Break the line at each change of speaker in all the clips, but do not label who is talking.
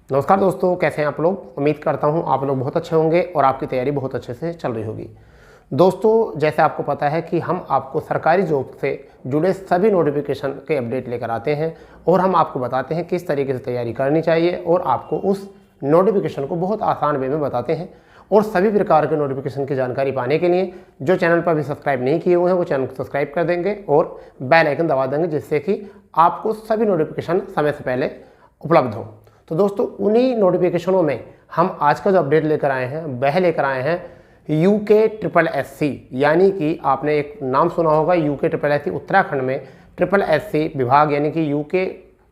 नमस्कार दोस्तों, कैसे हैं आप लोग। उम्मीद करता हूं आप लोग बहुत अच्छे होंगे और आपकी तैयारी बहुत अच्छे से चल रही होगी। दोस्तों, जैसे आपको पता है कि हम आपको सरकारी जॉब से जुड़े सभी नोटिफिकेशन के अपडेट लेकर आते हैं और हम आपको बताते हैं किस तरीके से तैयारी करनी चाहिए और आपको उस नोटिफिकेशन को बहुत आसान वे में बताते हैं। और सभी प्रकार के नोटिफिकेशन की जानकारी पाने के लिए जो चैनल पर अभी सब्सक्राइब नहीं किए हुए हैं वो चैनल को सब्सक्राइब कर देंगे और बेल आइकन दबा देंगे, जिससे कि आपको सभी नोटिफिकेशन समय से पहले उपलब्ध हो। तो दोस्तों, उन्हीं नोटिफिकेशनों में हम आज का जो अपडेट लेकर आए हैं वह लेकर आए हैं यूके ट्रिपल एससी, यानी कि आपने एक नाम सुना होगा यूके ट्रिपल एससी। उत्तराखंड में ट्रिपल एससी विभाग यानी कि यूके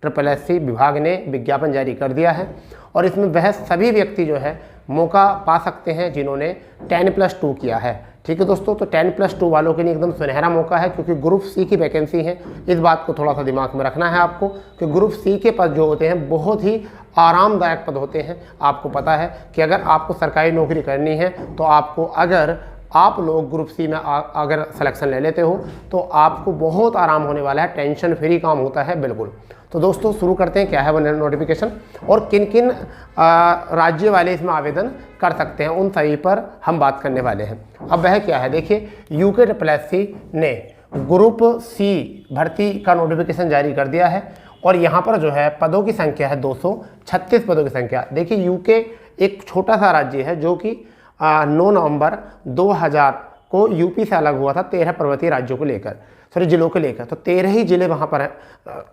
ट्रिपल एससी विभाग ने विज्ञापन जारी कर दिया है और इसमें वह सभी व्यक्ति जो है मौका पा सकते हैं जिन्होंने 10+2 किया है। ठीक है दोस्तों, तो 10+2 वालों के लिए एकदम सुनहरा मौका है, क्योंकि ग्रुप सी की वैकेंसी है। इस बात को थोड़ा सा दिमाग में रखना है आपको कि ग्रुप सी के पद जो होते हैं बहुत ही आरामदायक पद होते हैं। आपको पता है कि अगर आपको सरकारी नौकरी करनी है तो आपको, अगर आप लोग ग्रुप सी में अगर सिलेक्शन ले लेते हो तो आपको बहुत आराम होने वाला है, टेंशन फ्री काम होता है बिल्कुल। तो दोस्तों, शुरू करते हैं क्या है वो नोटिफिकेशन और किन किन राज्य वाले इसमें आवेदन कर सकते हैं, उन सभी पर हम बात करने वाले हैं। अब वह क्या है, देखिए, यूके ट्रिपल एससी ने ग्रुप सी भर्ती का नोटिफिकेशन जारी कर दिया है और यहाँ पर जो है पदों की संख्या है 236 पदों की संख्या। देखिए, यूके एक छोटा सा राज्य है जो कि 9 नवंबर 2000 को यूपी से अलग हुआ था 13 पर्वतीय राज्यों को लेकर, जिलों को लेकर। तो 13 ही जिले वहाँ पर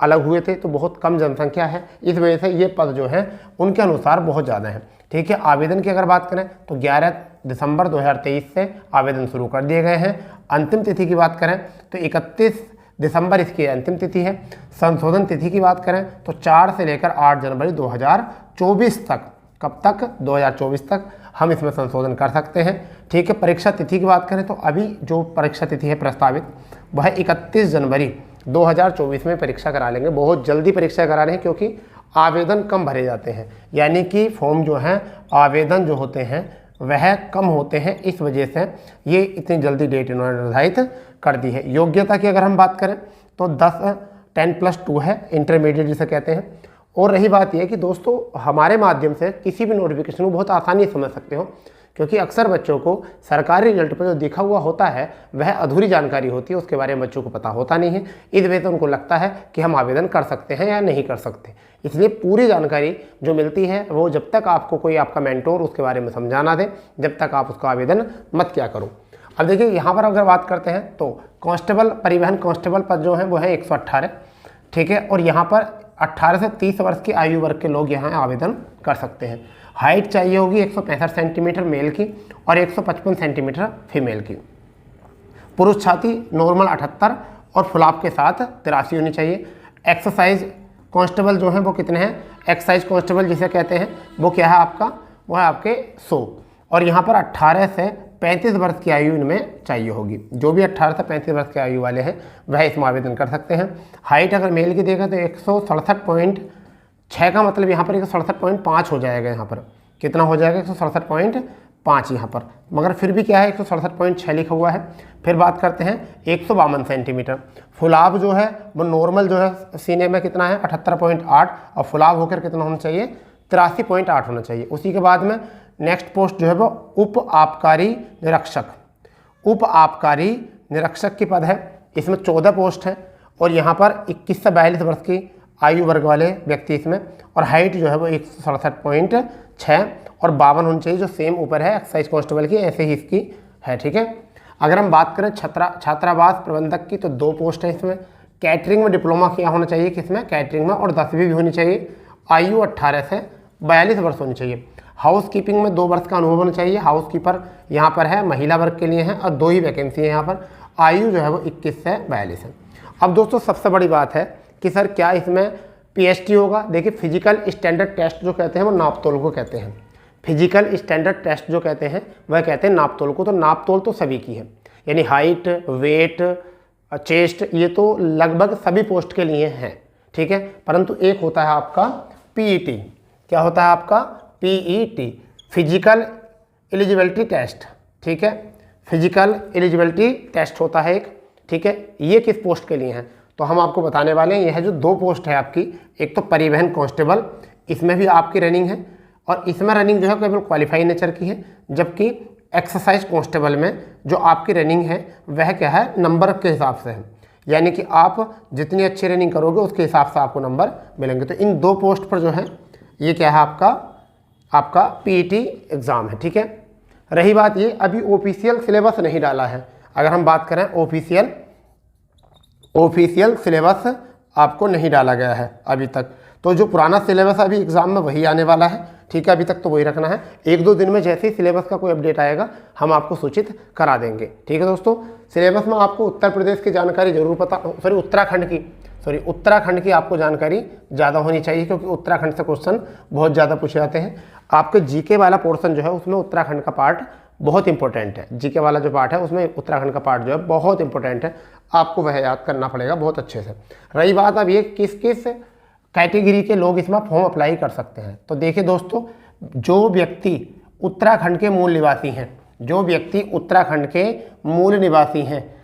अलग हुए थे, तो बहुत कम जनसंख्या है, इस वजह से ये पद जो है उनके अनुसार बहुत ज़्यादा है। ठीक है, आवेदन की अगर बात करें तो 11 दिसंबर 2023 से आवेदन शुरू कर दिए गए हैं। अंतिम तिथि की बात करें तो 31 दिसंबर इसकी अंतिम तिथि है। संशोधन तिथि की बात करें तो 4 से लेकर 8 जनवरी 2024 तक, कब तक, 2024 तक हम इसमें संशोधन कर सकते हैं। ठीक है, परीक्षा तिथि की बात करें तो अभी जो परीक्षा तिथि है प्रस्तावित वह 31 जनवरी 2024 में परीक्षा करा लेंगे। बहुत जल्दी परीक्षा करा रहे हैं क्योंकि आवेदन कम भरे जाते हैं, यानी कि फॉर्म जो हैं, आवेदन जो होते हैं वह कम होते हैं, इस वजह से ये इतनी जल्दी डेट इन्होंने निर्धारित कर दी है। योग्यता की अगर हम बात करें तो 10+2 है, इंटरमीडिएट जिसे कहते हैं। और रही बात यह कि दोस्तों, हमारे माध्यम से किसी भी नोटिफिकेशन को बहुत आसानी से समझ सकते हो, क्योंकि अक्सर बच्चों को सरकारी रिजल्ट पर जो दिखा हुआ होता है वह अधूरी जानकारी होती है, उसके बारे में बच्चों को पता होता नहीं है। इस वजह से उनको लगता है कि हम आवेदन कर सकते हैं या नहीं कर सकते। इसलिए पूरी जानकारी जो मिलती है वो जब तक आपको कोई आपका मेंटोर उसके बारे में समझाना दे, जब तक आप उसका आवेदन मत किया करो। अब देखिए, यहाँ पर अगर बात करते हैं तो कांस्टेबल, परिवहन कांस्टेबल पद जो है वो है 118। ठीक है, और यहाँ पर 18 से 30 वर्ष की आयु वर्ग के लोग यहाँ आवेदन कर सकते हैं। हाइट चाहिए होगी 165 सेंटीमीटर मेल की और 155 सेंटीमीटर फीमेल की। पुरुष छाती नॉर्मल 78 और फुलाव के साथ 83 होनी चाहिए। एक्सरसाइज कांस्टेबल जो है वो कितने हैं, एक्सरसाइज कांस्टेबल जिसे कहते हैं वो क्या है आपका, वो है आपके 100। और यहाँ पर 18 से 35 वर्ष की आयु इनमें चाहिए होगी। जो भी 18 से 35 वर्ष की आयु वाले हैं वह इसमें आवेदन कर सकते हैं। हाइट अगर मेल की देखें तो 167.6 का मतलब यहाँ पर 167.5 हो जाएगा। यहाँ पर कितना हो जाएगा, 167.5 यहाँ पर, मगर फिर भी क्या है 167.6 लिखा हुआ है। फिर बात करते हैं 152 सेंटीमीटर। फुलाव जो है वो नॉर्मल जो है सीने में कितना है 78.8 और फुलाव होकर कितना होना चाहिए 83.8 होना चाहिए। उसी के बाद में नेक्स्ट पोस्ट जो है वो उप आबकारी निरीक्षक। उप आबकारी निरीक्षक की पद है, इसमें 14 पोस्ट है और यहाँ पर 21 से 42 वर्ष की आयु वर्ग वाले व्यक्ति इसमें। और हाइट जो है वो 167.6 और 52 होनी चाहिए, जो सेम ऊपर है एक्साइज कांस्टेबल की, ऐसे ही इसकी है। ठीक है, अगर हम बात करें छात्रावास प्रबंधक की तो 2 पोस्ट है इसमें। कैटरिंग में डिप्लोमा किया होना चाहिए किसमें, कैटरिंग में, और 10वीं भी होनी चाहिए। आयु 18 से 42 वर्ष होनी चाहिए। हाउस कीपिंग में 2 वर्ष का अनुभव होना चाहिए। हाउस कीपर यहाँ पर है, महिला वर्ग के लिए है और 2 ही वैकेंसी है यहाँ पर। आयु जो है वो 21 से 42 है। अब दोस्तों, सबसे बड़ी बात है कि सर क्या इसमें पीएचटी होगा। देखिए, फिजिकल स्टैंडर्ड टेस्ट जो कहते हैं वो नापतोल को कहते हैं। फिजिकल स्टैंडर्ड टेस्ट जो कहते हैं वह कहते हैं नापतोल को। तो नापतोल तो सभी की है, यानी हाइट, वेट, चेस्ट, ये तो लगभग सभी पोस्ट के लिए हैं। ठीक है, परंतु एक होता है आपका पीईटी। क्या होता है आपका, पीईटी, फिजिकल एलिजिबिलिटी टेस्ट। ठीक है, फिजिकल एलिजिबिलिटी टेस्ट होता है एक। ठीक है, ये किस पोस्ट के लिए हैं तो हम आपको बताने वाले हैं। यह जो 2 पोस्ट है आपकी, एक तो परिवहन कांस्टेबल, इसमें भी आपकी रनिंग है, और इसमें रनिंग जो है केवल क्वालिफाई नेचर की है, जबकि एक्सरसाइज कांस्टेबल में जो आपकी रनिंग है वह क्या है, नंबर के हिसाब से है, यानी कि आप जितनी अच्छी रनिंग करोगे उसके हिसाब से आपको नंबर मिलेंगे। तो इन 2 पोस्ट पर जो है ये क्या है, आपका पीईटी एग्ज़ाम है। ठीक है, रही बात ये, अभी ऑफिशियल सिलेबस नहीं डाला है। अगर हम बात करें ऑफिशियल सिलेबस आपको नहीं डाला गया है अभी तक, तो जो पुराना सिलेबस अभी एग्ज़ाम में वही आने वाला है। ठीक है, अभी तक तो वही रखना है। 1-2 दिन में जैसे ही सिलेबस का कोई अपडेट आएगा हम आपको सूचित करा देंगे। ठीक है दोस्तों, सिलेबस में आपको उत्तर प्रदेश की जानकारी जरूर उत्तराखंड की आपको जानकारी ज़्यादा होनी चाहिए, क्योंकि उत्तराखंड से क्वेश्चन बहुत ज़्यादा पूछे जाते हैं। आपके जीके वाला पोर्शन जो है उसमें उत्तराखंड का पार्ट बहुत इंपॉर्टेंट है। जीके वाला जो पार्ट है उसमें उत्तराखंड का पार्ट जो है बहुत इंपॉर्टेंट है, आपको वह याद करना पड़ेगा बहुत अच्छे से। रही बात अब ये किस किस कैटेगरी के लोग इसमें फॉर्म अप्लाई कर सकते हैं, तो देखिए दोस्तों, जो व्यक्ति उत्तराखंड के मूल निवासी हैं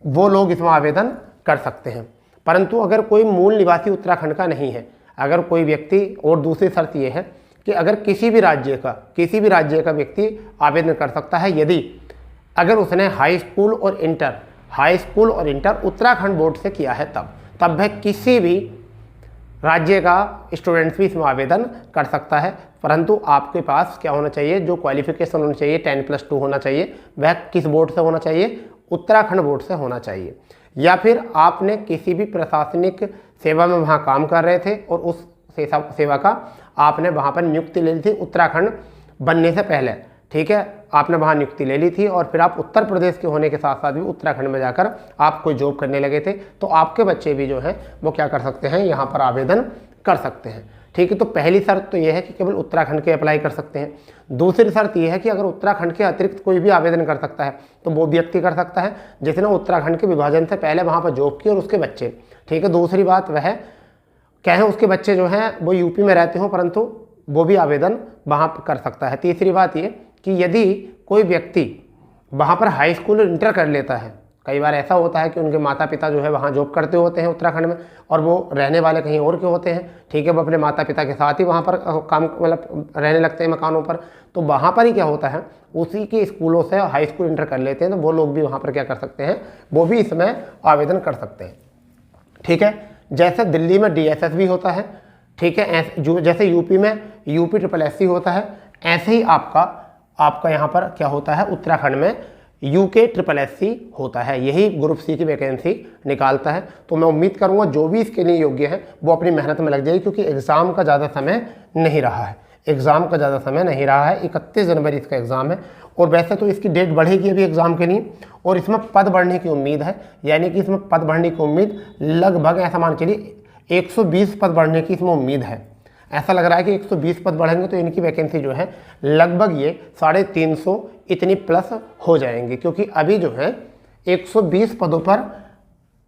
वो लोग इसमें आवेदन कर सकते हैं। परंतु अगर कोई मूल निवासी उत्तराखंड का नहीं है, अगर कोई व्यक्ति, और दूसरी शर्त ये है कि अगर किसी भी राज्य का व्यक्ति आवेदन कर सकता है, यदि अगर उसने हाई स्कूल और इंटर उत्तराखंड बोर्ड से किया है, तब वह किसी भी राज्य का स्टूडेंट भी इसमें आवेदन कर सकता है। परंतु आपके पास क्या होना चाहिए, जो क्वालिफिकेशन होनी चाहिए 10+2 होना चाहिए, वह किस बोर्ड से होना चाहिए, उत्तराखंड बोर्ड से होना चाहिए। या फिर आपने किसी भी प्रशासनिक सेवा में वहाँ काम कर रहे थे और उस सेवा का आपने वहाँ पर नियुक्ति ले ली थी उत्तराखंड बनने से पहले। ठीक है, आपने वहाँ नियुक्ति ले ली थी और फिर आप उत्तर प्रदेश के होने के साथ साथ भी उत्तराखंड में जाकर आप कोई जॉब करने लगे थे, तो आपके बच्चे भी जो हैं वो क्या कर सकते हैं, यहाँ पर आवेदन कर सकते हैं। ठीक है, तो पहली शर्त तो ये है कि केवल उत्तराखंड के अप्लाई कर सकते हैं। दूसरी शर्त ये है कि अगर उत्तराखंड के अतिरिक्त कोई भी आवेदन कर सकता है तो वो व्यक्ति कर सकता है जिसने उत्तराखंड के विभाजन से पहले वहाँ पर जॉब की और उसके बच्चे। ठीक है, दूसरी बात वह क्या है, उसके बच्चे जो हैं वो यूपी में रहते हों परंतु वो भी आवेदन वहाँ पर कर सकता है। तीसरी बात ये कि यदि कोई व्यक्ति वहाँ पर हाई स्कूल और इंटर कर लेता है, कई बार ऐसा होता है कि उनके माता पिता जो है वहाँ जॉब करते होते हैं उत्तराखंड में और वो रहने वाले कहीं और के होते हैं। ठीक है, वो अपने माता पिता के साथ ही वहाँ पर काम मतलब रहने लगते हैं मकानों पर, तो वहाँ पर ही क्या होता है, उसी के स्कूलों से हाई स्कूल इंटर कर लेते हैं, तो वो लोग भी वहाँ पर क्या कर सकते हैं, वो भी इसमें आवेदन कर सकते हैं। ठीक है, जैसे दिल्ली में DSS भी होता है, ठीक है, जैसे यूपी में UP होता है, ऐसे ही आपका यहाँ पर क्या होता है, उत्तराखंड में UK होता है। यही ग्रुप C की वैकेंसी निकालता है। तो मैं उम्मीद करूँगा जो भी इसके लिए योग्य है वो अपनी मेहनत में लग जाएगी, क्योंकि एग्ज़ाम का ज़्यादा समय नहीं रहा है। 31 जनवरी इसका एग्ज़ाम है और वैसे तो इसकी डेट बढ़ेगी अभी एग्ज़ाम के लिए, और इसमें पद बढ़ने की उम्मीद है, यानी कि इसमें पद बढ़ने की उम्मीद लगभग ऐसा मान चलिए 120 पद बढ़ने की इसमें उम्मीद है। ऐसा लग रहा है कि 120 पद बढ़ेंगे तो इनकी वैकेंसी जो है लगभग ये 350 इतनी प्लस हो जाएंगे, क्योंकि अभी जो है 120 पदों पर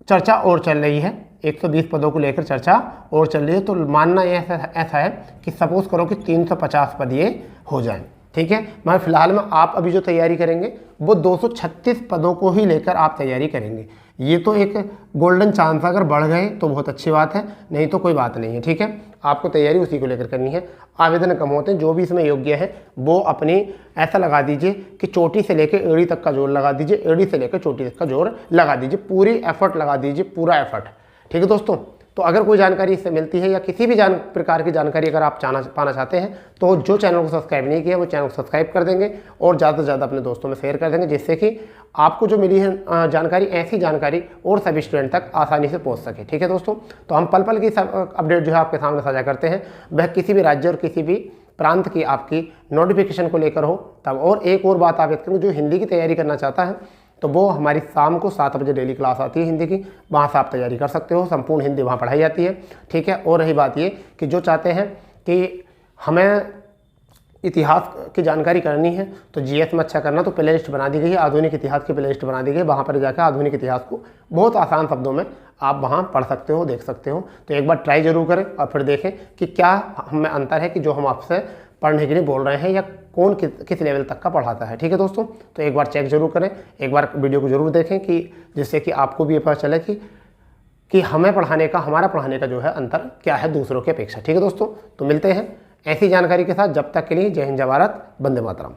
चर्चा और चल रही है। 120 पदों को लेकर चर्चा और चल रही है, तो मानना ये ऐसा है कि सपोज करो कि 350 पद ये हो जाएं। ठीक है, मगर फिलहाल में आप अभी जो तैयारी करेंगे वो 236 पदों को ही लेकर आप तैयारी करेंगे। ये तो एक गोल्डन चांस, अगर बढ़ गए तो बहुत अच्छी बात है, नहीं तो कोई बात नहीं है। ठीक है, आपको तैयारी उसी को लेकर करनी है। आवेदन कम होते हैं, जो भी इसमें योग्य है वो अपनी ऐसा लगा दीजिए कि चोटी से लेकर एड़ी तक का जोर लगा दीजिए, एड़ी से लेकर चोटी तक का जोर लगा दीजिए, पूरी एफर्ट लगा दीजिए, पूरा एफर्ट। ठीक है दोस्तों, तो अगर कोई जानकारी इससे मिलती है या किसी भी प्रकार की जानकारी अगर आप पाना चाहते हैं तो जो चैनल को सब्सक्राइब नहीं किया वो चैनल को सब्सक्राइब कर देंगे और ज़्यादा से ज़्यादा अपने दोस्तों में शेयर कर देंगे, जिससे कि आपको जो मिली है जानकारी, ऐसी जानकारी और सभी स्टूडेंट तक आसानी से पहुंच सके। ठीक है दोस्तों, तो हम पल पल की अपडेट जो है आपके सामने साझा करते हैं, वह किसी भी राज्य और किसी भी प्रांत की आपकी नोटिफिकेशन को लेकर हो तब। और एक और बात आप करूँ, जो हिंदी की तैयारी करना चाहता है तो वो हमारी शाम को 7 बजे डेली क्लास आती है हिंदी की, वहाँ से आप तैयारी कर सकते हो। संपूर्ण हिंदी वहाँ पढ़ाई जाती है। ठीक है, और रही बात ये कि जो चाहते हैं कि हमें इतिहास की जानकारी करनी है तो GS में अच्छा करना, तो प्ले लिस्ट बना दी गई है, आधुनिक इतिहास की प्ले लिस्ट बना दी गई है। वहाँ पर जाकर आधुनिक इतिहास को बहुत आसान शब्दों में आप वहाँ पढ़ सकते हो, देख सकते हो। तो एक बार ट्राई जरूर करें और फिर देखें कि क्या हमें अंतर है कि जो हम आपसे पढ़ने के लिए बोल रहे हैं या कौन किस लेवल तक का पढ़ाता है। ठीक है दोस्तों, तो एक बार चेक जरूर करें, एक बार वीडियो को जरूर देखें कि जिससे कि आपको भी ये पता चले कि कि हमें पढ़ाने का, हमारा पढ़ाने का जो है अंतर क्या है दूसरों की अपेक्षा। ठीक है दोस्तों, तो मिलते हैं ऐसी जानकारी के साथ। जब तक के लिए जय हिंद, जय भारत, वंदे मातरम।